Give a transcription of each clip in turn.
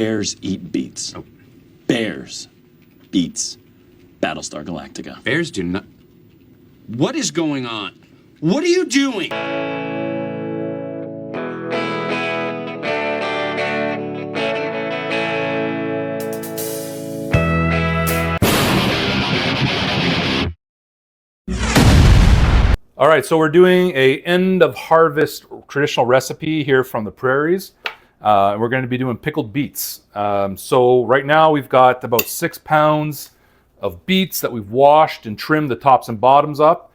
Bears eat beets. Oh. Bears. Beets. Battlestar Galactica. Bears do not... What is going on? What are you doing? All right, so we're doing a end of harvest traditional recipe here from the prairies. We're going to be doing pickled beets. So right now we've got about 6 pounds of beets that we've washed and trimmed the tops and bottoms up.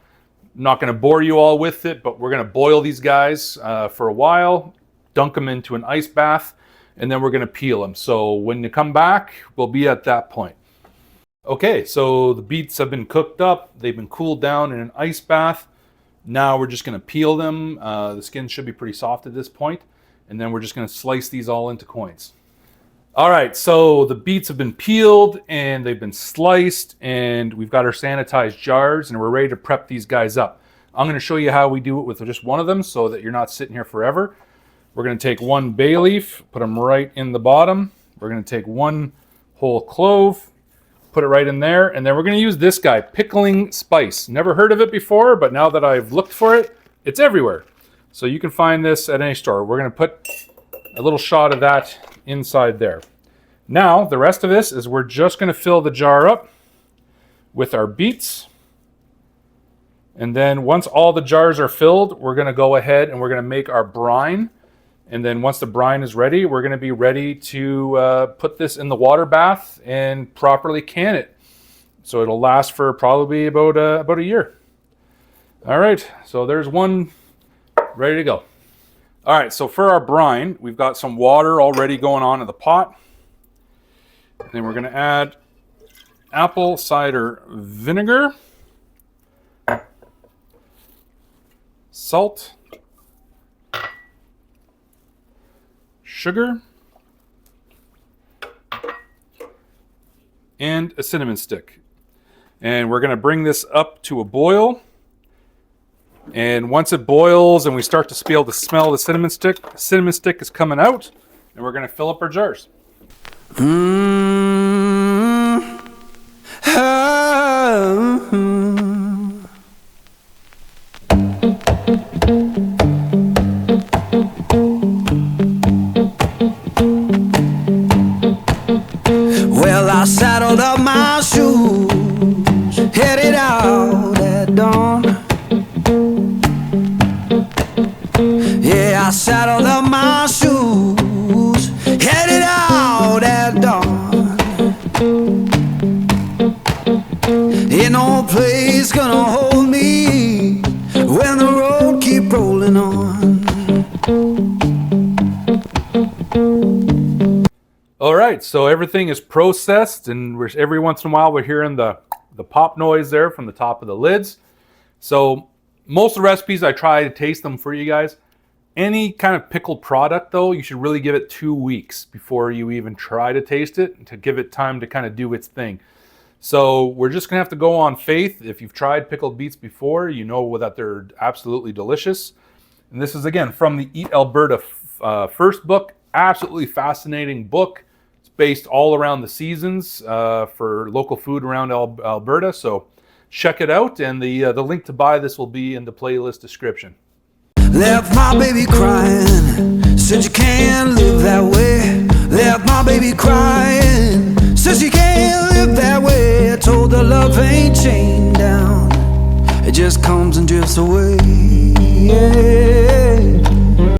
I'm not going to bore you all with it, but we're going to boil these guys for a while, dunk them into an ice bath, and then we're going to peel them. So when you come back, we'll be at that point. Okay, so the beets have been cooked up. They've been cooled down in an ice bath. Now we're just going to peel them. The skin should be pretty soft at this point. And then we're just going to slice these all into coins. All right, so the beets have been peeled and they've been sliced, and we've got our sanitized jars, and we're ready to prep these guys up. I'm going to show you how we do it with just one of them so that you're not sitting here forever. We're going to take one bay leaf, put them right in the bottom. We're going to take one whole clove, put it right in there, and then we're going to use this guy, pickling spice. Never heard of it before, but now that I've looked for it, it's everywhere. So you can find this at any store. We're going to put a little shot of that inside there. Now, the rest of this is we're just going to fill the jar up with our beets. And then once all the jars are filled, we're going to go ahead and we're going to make our brine. And then once the brine is ready, we're going to be ready to put this in the water bath and properly can it. So it'll last for probably about a year. All right, so there's one ready to go. All right, so for our brine, we've got some water already going on in the pot. Then we're going to add apple cider vinegar, salt, sugar, and a cinnamon stick. And we're going to bring this up to a boil. And once it boils and we start to be able to smell the cinnamon stick is coming out, and we're going to fill up our jars. Well, I saddled up my shoes, headed out at dawn. Yeah, I saddled up my shoes, headed out at dawn. Ain't no place gonna hold me when the road keep rolling on. All right, so everything is processed, and every once in a while we're hearing the pop noise there from the top of the lids. So most of the recipes, I try to taste them for you guys. Any kind of pickled product, though, you should really give it 2 weeks before you even try to taste it, to give it time to kind of do its thing. So we're just going to have to go on faith. If you've tried pickled beets before, you know that they're absolutely delicious. And this is, again, from the Eat Alberta First book. Absolutely fascinating book. It's based all around the seasons for local food around Alberta. So check it out, and the link to buy this will be in the playlist description. Left my baby crying, said you can't live that way. Left my baby crying, said you can't live that way. I told her love ain't chained down, it just comes and drifts away. Yeah.